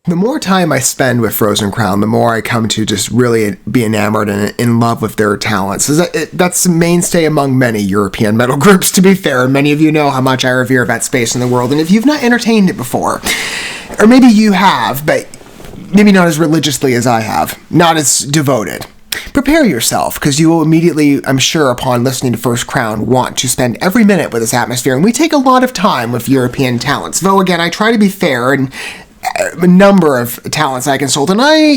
The more time I spend with Frozen Crown, the more I come to just really be enamored and in love with their talents. That's a mainstay among many European metal groups, to be fair. Many of you know how much I revere that space in the world. And if you've not entertained it before, or maybe you have, but maybe not as religiously as I have, not as devoted, prepare yourself, because you will immediately, I'm sure, upon listening to First Crown, want to spend every minute with this atmosphere. And we take a lot of time with European talents. Though, again, I try to be fair, and a number of talents I consult, and I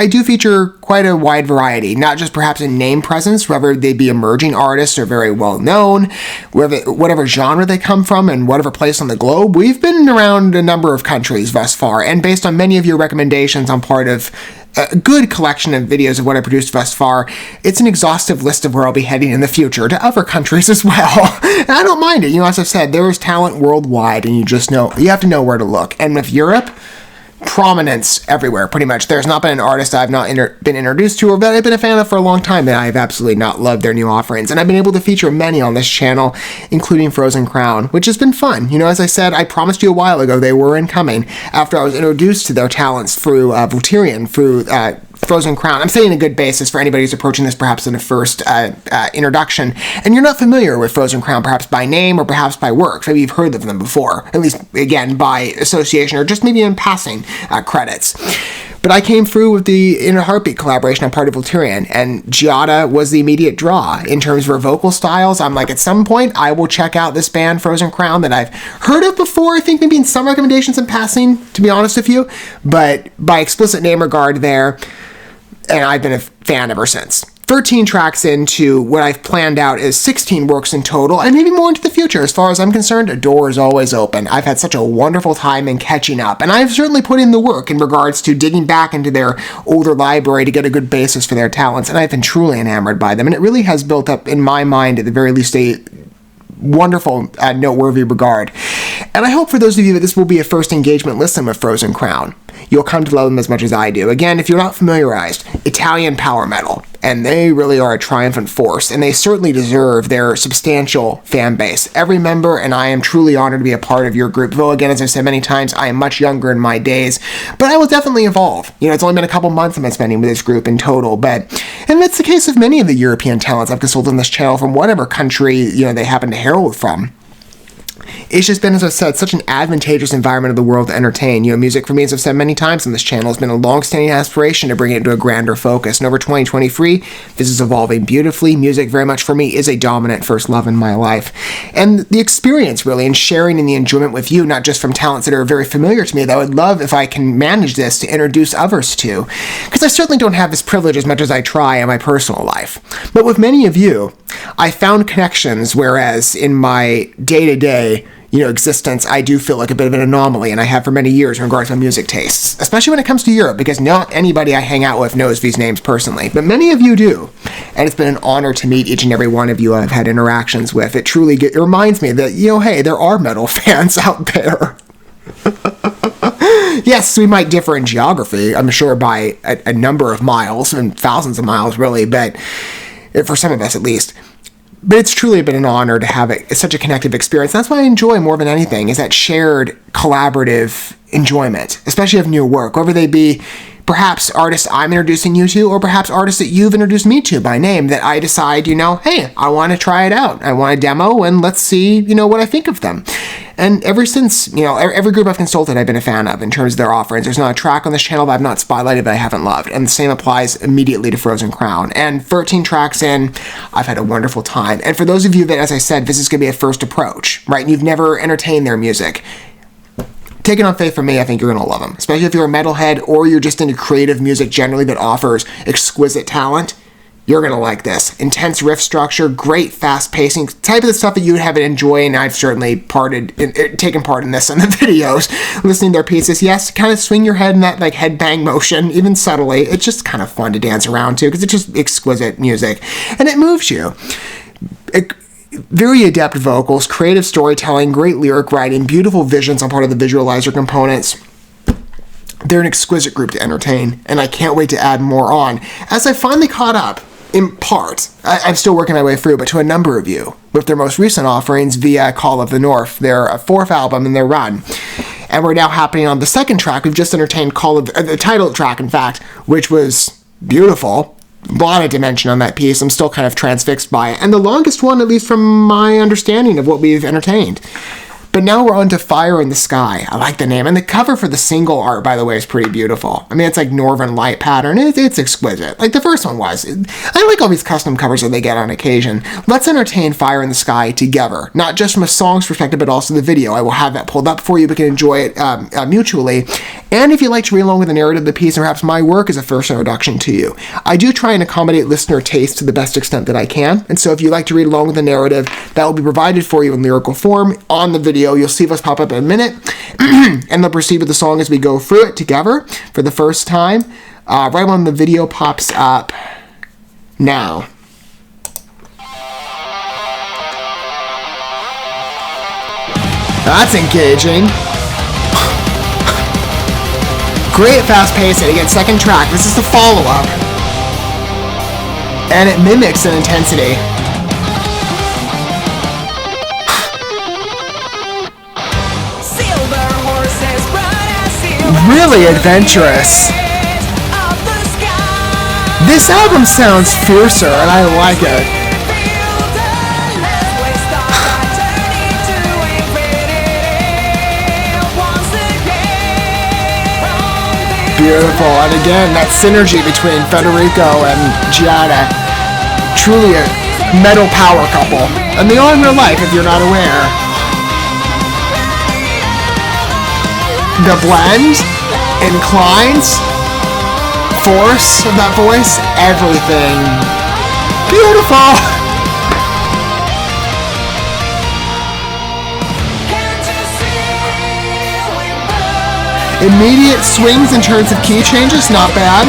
do feature quite a wide variety, not just perhaps in name presence, whether they be emerging artists or very well known, whatever genre they come from and whatever place on the globe. We've been around a number of countries thus far, and based on many of your recommendations, I'm part of a good collection of videos of what I produced thus far. It's an exhaustive list of where I'll be heading in the future to other countries as well. And I don't mind it. As I've said, there is talent worldwide, and you have to know where to look. And with Europe, prominence everywhere, pretty much. There's not been an artist I've not been introduced to or that I've been a fan of for a long time that I've absolutely not loved their new offerings. And I've been able to feature many on this channel, including Frozen Crown, which has been fun. As I said, I promised you a while ago they were incoming after I was introduced to their talents through Volterian, through Frozen Crown. I'm setting a good basis for anybody who's approaching this perhaps in a first introduction, and you're not familiar with Frozen Crown, perhaps by name or perhaps by work. Maybe you've heard of them before, at least, again, by association or just maybe in passing credits. But I came through with the In a Heartbeat collaboration. I'm part of Volterian, and Giada was the immediate draw. In terms of her vocal styles, I'm like, at some point, I will check out this band, Frozen Crown, that I've heard of before, I think maybe in some recommendations in passing, to be honest with you, but by explicit name regard there, and I've been a fan ever since. 13 tracks into what I've planned out is 16 works in total, and maybe more into the future. As far as I'm concerned, a door is always open. I've had such a wonderful time in catching up, and I've certainly put in the work in regards to digging back into their older library to get a good basis for their talents, and I've been truly enamored by them, and it really has built up, in my mind, at the very least, a wonderful, noteworthy regard. And I hope for those of you that this will be a first engagement listen with Frozen Crown, you'll come to love them as much as I do. Again, if you're not familiarized, Italian power metal, and they really are a triumphant force, and they certainly deserve their substantial fan base. Every member, and I am truly honored to be a part of your group, though again, as I've said many times, I am much younger in my days, but I will definitely evolve. It's only been a couple months I've been spending with this group in total, and that's the case of many of the European talents I've consulted on this channel from whatever country, they happen to herald from. It's just been, as I said, such an advantageous environment of the world to entertain. Music for me, as I've said many times on this channel, has been a long-standing aspiration to bring it into a grander focus. And over 2023, this is evolving beautifully. Music, very much for me, is a dominant first love in my life. And the experience, really, and sharing in the enjoyment with you, not just from talents that are very familiar to me, that I would love if I can manage this to introduce others to. Because I certainly don't have this privilege as much as I try in my personal life. But with many of you, I found connections, whereas in my day-to-day existence, I do feel like a bit of an anomaly, and I have for many years in regards to my music tastes, especially when it comes to Europe, because not anybody I hang out with knows these names personally, but many of you do, and it's been an honor to meet each and every one of you I've had interactions with. It truly it reminds me that, hey, there are metal fans out there. Yes, we might differ in geography, I'm sure, by a number of miles, and thousands of miles, really, but for some of us at least. But it's truly been an honor to have such a connective experience. That's what I enjoy more than anything, is that shared collaborative enjoyment, especially of new work, whether they be perhaps artists I'm introducing you to, or perhaps artists that you've introduced me to by name, that I decide, hey, I want to try it out. I want a demo, and let's see, what I think of them. And ever since, every group I've consulted, I've been a fan of in terms of their offerings. There's not a track on this channel that I've not spotlighted that I haven't loved. And the same applies immediately to Frozen Crown. And 13 tracks in, I've had a wonderful time. And for those of you that, as I said, this is going to be a first approach, right? And you've never entertained their music, take it on faith from me, I think you're going to love them. Especially if you're a metalhead or you're just into creative music generally that offers exquisite talent. You're going to like this. Intense riff structure, great fast pacing, type of the stuff that you would have enjoy, and I've certainly taken part in this in the videos, listening to their pieces. Yes, kind of swing your head in that head bang motion, even subtly. It's just kind of fun to dance around to, because it's just exquisite music. And it moves you. Very adept vocals, creative storytelling, great lyric writing, beautiful visions on part of the visualizer components. They're an exquisite group to entertain, and I can't wait to add more on. As I finally caught up, in part, I'm still working my way through, but to a number of you, with their most recent offerings via Call of the North, their fourth album in their run. And we're now happening on the second track. We've just entertained the title track, in fact, which was beautiful. A lot of dimension on that piece. I'm still kind of transfixed by it. And the longest one, at least from my understanding of what we've entertained. But now we're on to Fire in the Sky. I like the name. And the cover for the single art, by the way, is pretty beautiful. I mean, it's like Northern Light pattern. It's exquisite. Like the first one was. I like all these custom covers that they get on occasion. Let's entertain Fire in the Sky together. Not just from a song's perspective, but also the video. I will have that pulled up for you. We can enjoy it mutually. And if you'd like to read along with the narrative of the piece and perhaps my work as a first introduction to you, I do try and accommodate listener taste to the best extent that I can. And so if you'd like to read along with the narrative, that will be provided for you in lyrical form on the video. You'll see us pop up in a minute, and they'll proceed with the song as we go through it together for the first time. Right when the video pops up now. That's engaging. Great fast pacing. Again, second track. This is the follow-up. And it mimics an intensity. Really adventurous. This album sounds fiercer, and I like it. Beautiful, and again, that synergy between Federico and Giada. Truly a metal power couple. And they are in real life, if you're not aware. The blend, inclines, force of that voice, everything. Beautiful! Immediate swings in terms of key changes, not bad.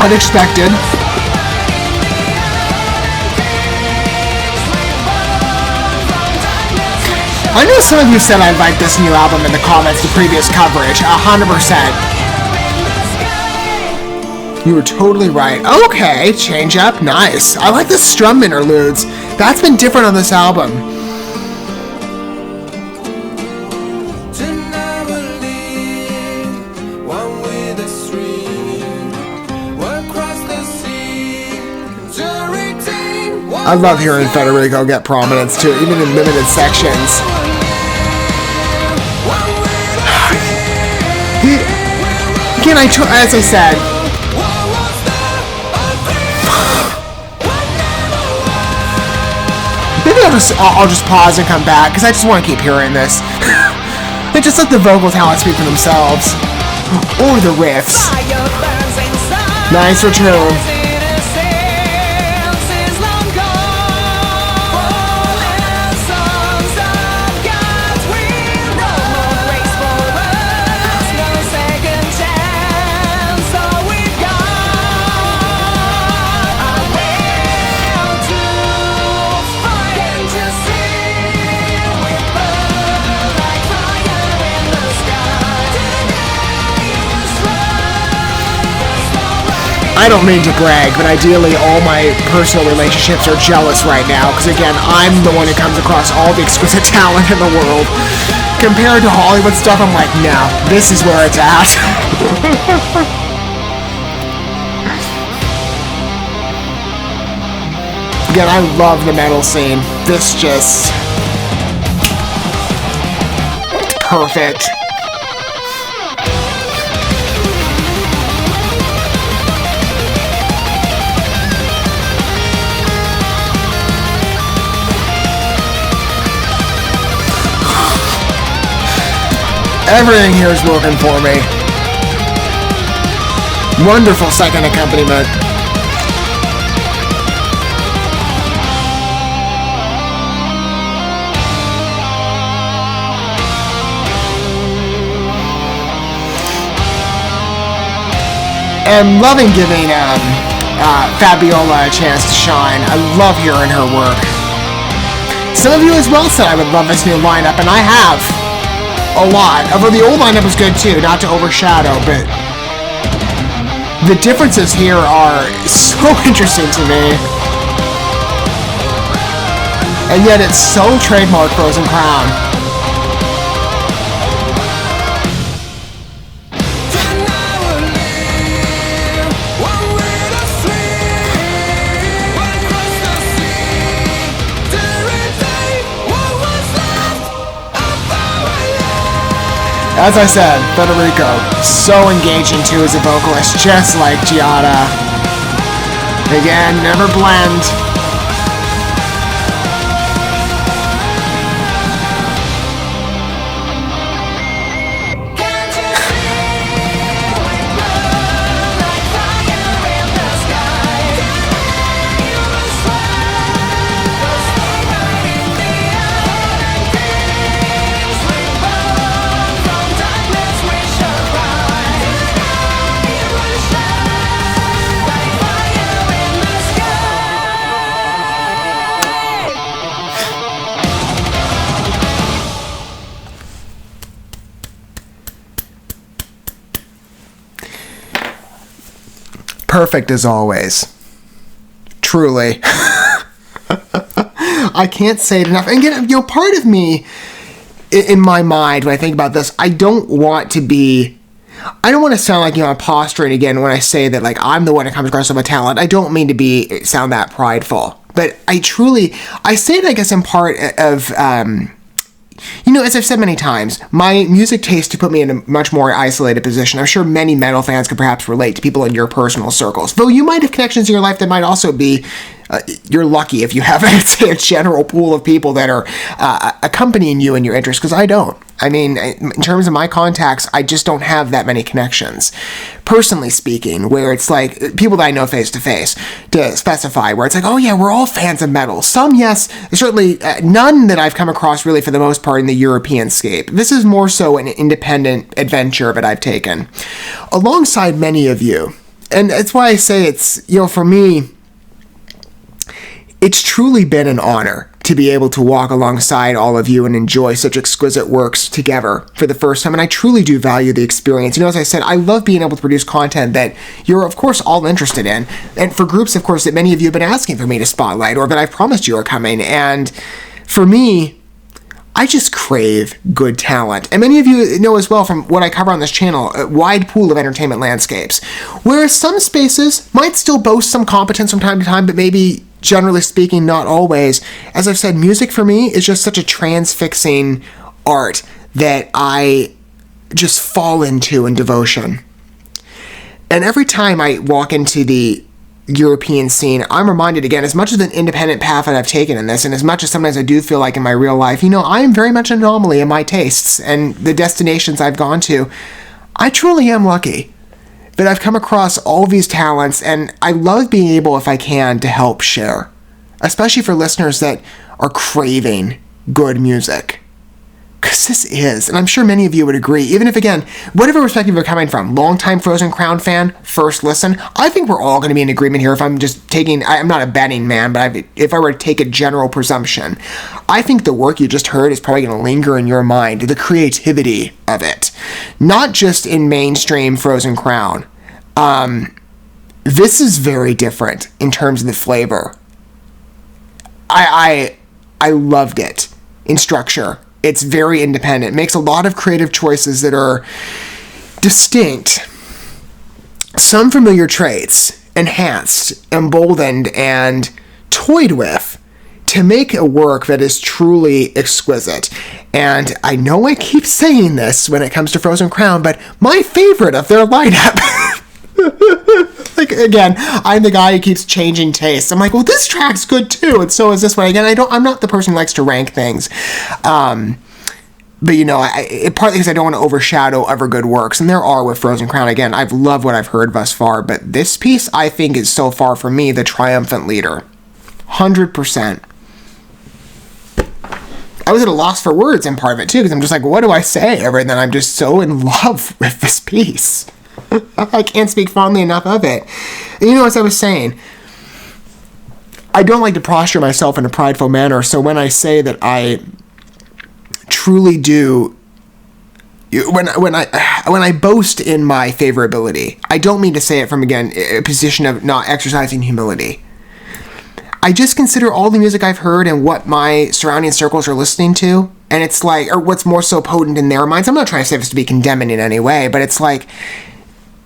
Unexpected. I know some of you said I'd like this new album in the comments to previous coverage. 100%. You were totally right. Okay, change up. Nice. I like the strum interludes. That's been different on this album. I love hearing Federico get prominence too, even in limited sections. Again, as I said, maybe I'll just pause and come back because I just want to keep hearing this. They just let the vocal talent speak for themselves, or the riffs. Nice return. I don't mean to brag, but ideally all my personal relationships are jealous right now, because again, I'm the one who comes across all the exquisite talent in the world. Compared to Hollywood stuff, I'm like, no, this is where it's at. Again, I love the metal scene. This just... perfect. Everything here is working for me. Wonderful second accompaniment. I'm loving giving Fabiola a chance to shine. I love hearing her work. Some of you as well said I would love this new lineup, and I have. A lot. Although the old lineup was good too, not to overshadow, but the differences here are so interesting to me. And yet it's so trademark Frozen Crown. As I said, Federico, so engaging too as a vocalist, just like Giada. Again, never blend. Perfect as always. Truly. I can't say it enough. And again, part of me, in my mind, when I think about this, I don't want to sound like, I'm posturing again when I say that, like, I'm the one that comes across with a talent. I don't mean to sound that prideful. But I say it, I guess, in part of, as I've said many times, my music taste to put me in a much more isolated position. I'm sure many metal fans could perhaps relate to people in your personal circles. Though you might have connections in your life that might also be, you're lucky if you have, I'd say, a general pool of people that are accompanying you in your interests, because I don't. I mean, in terms of my contacts, I just don't have that many connections. Personally speaking, where it's like people that I know face to face, to specify, where it's like, oh yeah, we're all fans of metal. Some, yes, certainly none that I've come across really for the most part in the European scape. This is more so an independent adventure that I've taken alongside many of you. And that's why I say it's, for me, it's truly been an honor to be able to walk alongside all of you and enjoy such exquisite works together for the first time. And I truly do value the experience. As I said, I love being able to produce content that you're, of course, all interested in. And for groups, of course, that many of you have been asking for me to spotlight or that I've promised you are coming. And for me, I just crave good talent. And many of you know as well from what I cover on this channel, a wide pool of entertainment landscapes. Whereas some spaces might still boast some competence from time to time, but maybe generally speaking, not always. As I've said, music for me is just such a transfixing art that I just fall into in devotion. And every time I walk into the European scene, I'm reminded again, as much as an independent path that I've taken in this, and as much as sometimes I do feel like in my real life, I am very much an anomaly in my tastes and the destinations I've gone to. I truly am lucky that I've come across all these talents, and I love being able, if I can, to help share, especially for listeners that are craving good music. Because this is, and I'm sure many of you would agree, even if, again, whatever perspective you're coming from, longtime Frozen Crown fan, first listen, I think we're all going to be in agreement here if I'm not a betting man, but if I were to take a general presumption, I think the work you just heard is probably going to linger in your mind, the creativity of it. Not just in mainstream Frozen Crown. This is very different in terms of the flavor. I loved it in structure. It's very independent. It makes a lot of creative choices that are distinct. Some familiar traits enhanced, emboldened, and toyed with to make a work that is truly exquisite. And I know I keep saying this when it comes to Frozen Crown, but my favorite of their lineup. Like, again, I'm the guy who keeps changing tastes. I'm like, well, this track's good too, and so is this one. Again, I'm not the person who likes to rank things. But partly because I don't want to overshadow other good works, and there are with Frozen Crown. Again, I've loved what I've heard thus far, but this piece, I think, is so far for me the triumphant leader. 100%. I was at a loss for words in part of it too, because I'm just like, what do I say? And then I'm just so in love with this piece. I can't speak fondly enough of it. And as I was saying, I don't like to posture myself in a prideful manner, so when I say that I truly do, when I boast in my favorability, I don't mean to say it from, again, a position of not exercising humility. I just consider all the music I've heard and what my surrounding circles are listening to, and it's like, or what's more so potent in their minds. I'm not trying to say this to be condemning in any way, but it's like,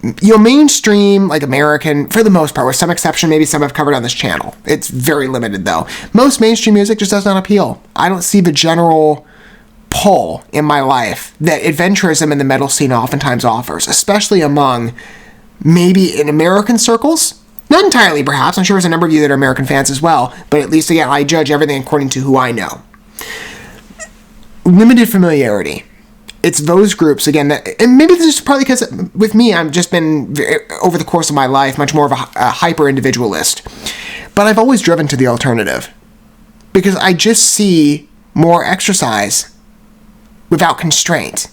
mainstream, like American, for the most part, with some exception, maybe some I've covered on this channel. It's very limited, though. Most mainstream music just does not appeal. I don't see the general pull in my life that adventurism in the metal scene oftentimes offers, especially among maybe in American circles. Not entirely, perhaps. I'm sure there's a number of you that are American fans as well, but at least, again, I judge everything according to who I know. Limited familiarity. It's those groups, again, that, and maybe this is probably because with me, I've just been, over the course of my life, much more of a hyper-individualist. But I've always driven to the alternative. Because I just see more exercise without constraint.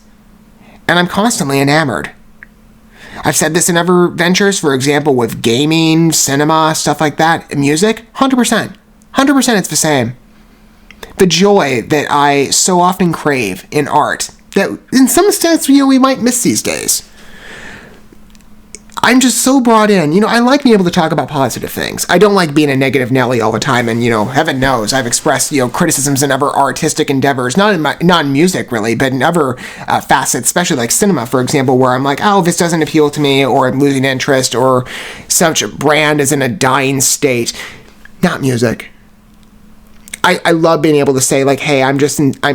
And I'm constantly enamored. I've said this in other ventures, for example, with gaming, cinema, stuff like that, music, 100%. 100% it's the same. The joy that I so often crave in art, that in some sense, we might miss these days. I'm just so brought in. I like being able to talk about positive things. I don't like being a negative Nelly all the time, and, heaven knows, I've expressed, criticisms in other artistic endeavors, not in music, really, but in other facets, especially like cinema, for example, where I'm like, oh, this doesn't appeal to me, or I'm losing interest, or such a brand is in a dying state. Not music. I love being able to say, like, hey, I'm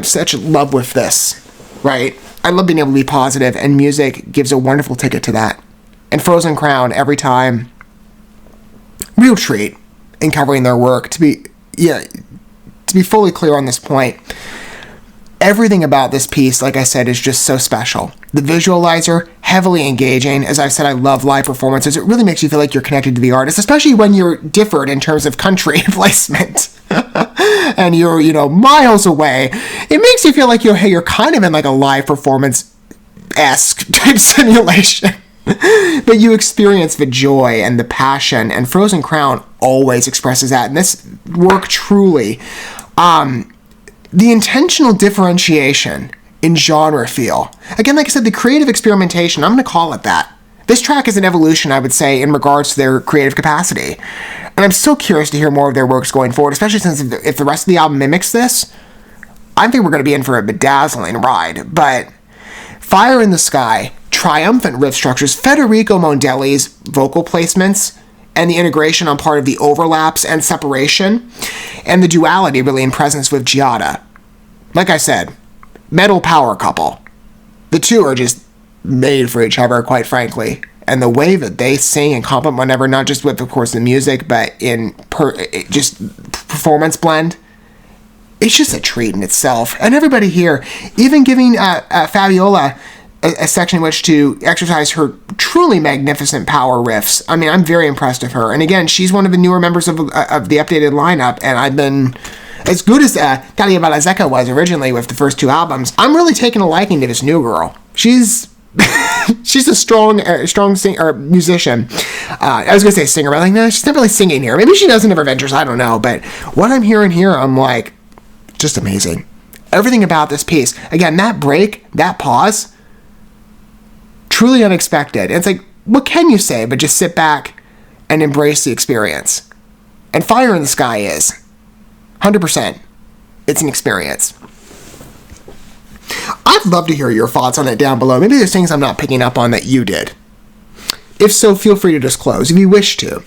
such in love with this, right? I love being able to be positive, and music gives a wonderful ticket to that. And Frozen Crown, every time, real treat in covering their work. To be fully clear on this point, everything about this piece, like I said, is just so special. The visualizer, heavily engaging. As I've said, I love live performances. It really makes you feel like you're connected to the artist, especially when you're different in terms of country placement. And you're, miles away. It makes you feel like you're kind of in like a live performance-esque type simulation. But you experience the joy and the passion, and Frozen Crown always expresses that. And this work truly, the intentional differentiation in genre feel. Again, like I said, the creative experimentation, I'm going to call it that. This track is an evolution, I would say, in regards to their creative capacity. And I'm so curious to hear more of their works going forward, especially since if the rest of the album mimics this, I think we're going to be in for a bedazzling ride. But Fire in the Sky, triumphant riff structures, Federico Mondelli's vocal placements, and the integration on part of the overlaps and separation, and the duality really in presence with Giada. Like I said, metal power couple. The two are just made for each other, quite frankly. And the way that they sing and complement one another, not just with, of course, the music, but in just performance blend, it's just a treat in itself. And everybody here, even giving Fabiola a section in which to exercise her truly magnificent power riffs. I mean, I'm very impressed with her. And again, she's one of the newer members of the updated lineup, and I've been, as good as Talia Balazeka was originally with the first two albums, I'm really taking a liking to this new girl. She's she's a strong musician. I was going to say singer, but I'm like, no, she's not really singing here. Maybe she does in other ventures, I don't know. But what I'm hearing here, I'm like, just amazing. Everything about this piece. Again, that break, that pause, truly unexpected. And it's like, what can you say but just sit back and embrace the experience? And Fire in the Sky is 100%. It's an experience. I'd love to hear your thoughts on it down below. Maybe there's things I'm not picking up on that you did. If so, feel free to disclose if you wish to.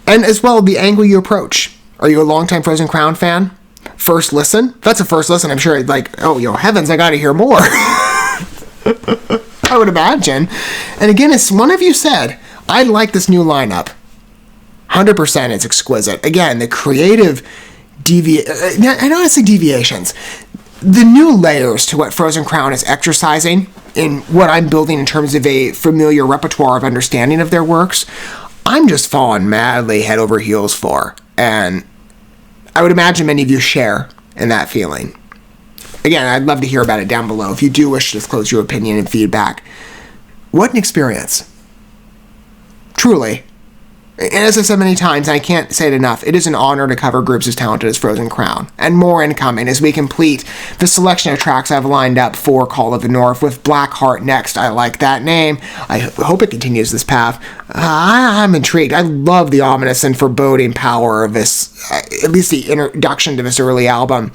And as well, the angle you approach. Are you a longtime Frozen Crown fan? First listen? If that's a first listen, I'm sure like, oh, heavens, I gotta hear more. I would imagine. And again, as one of you said, I like this new lineup. 100% it's exquisite. Again, the creative I don't want to say deviations. The new layers to what Frozen Crown is exercising in what I'm building in terms of a familiar repertoire of understanding of their works, I'm just falling madly head over heels for. And I would imagine many of you share in that feeling. Again, I'd love to hear about it down below. If you do wish to disclose your opinion and feedback, what an experience. Truly. And as I've said many times, I can't say it enough, it is an honor to cover groups as talented as Frozen Crown. And more incoming as we complete the selection of tracks I've lined up for Call of the North, with Blackheart next. I like that name. I hope it continues this path. I'm intrigued. I love the ominous and foreboding power of this, at least the introduction to this early album.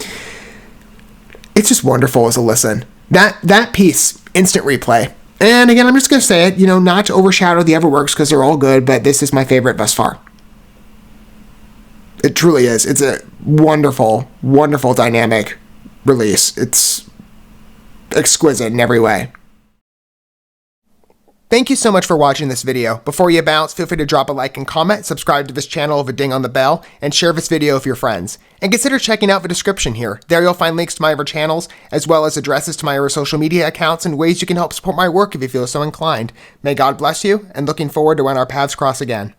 It's just wonderful as a listen. That piece, instant replay. And again, I'm just going to say it, not to overshadow the other works because they're all good, but this is my favorite thus far. It truly is. It's a wonderful, wonderful dynamic release. It's exquisite in every way. Thank you so much for watching this video. Before you bounce, feel free to drop a like and comment, subscribe to this channel with a ding on the bell, and share this video with your friends. And consider checking out the description here. There you'll find links to my other channels, as well as addresses to my other social media accounts and ways you can help support my work if you feel so inclined. May God bless you, and looking forward to when our paths cross again.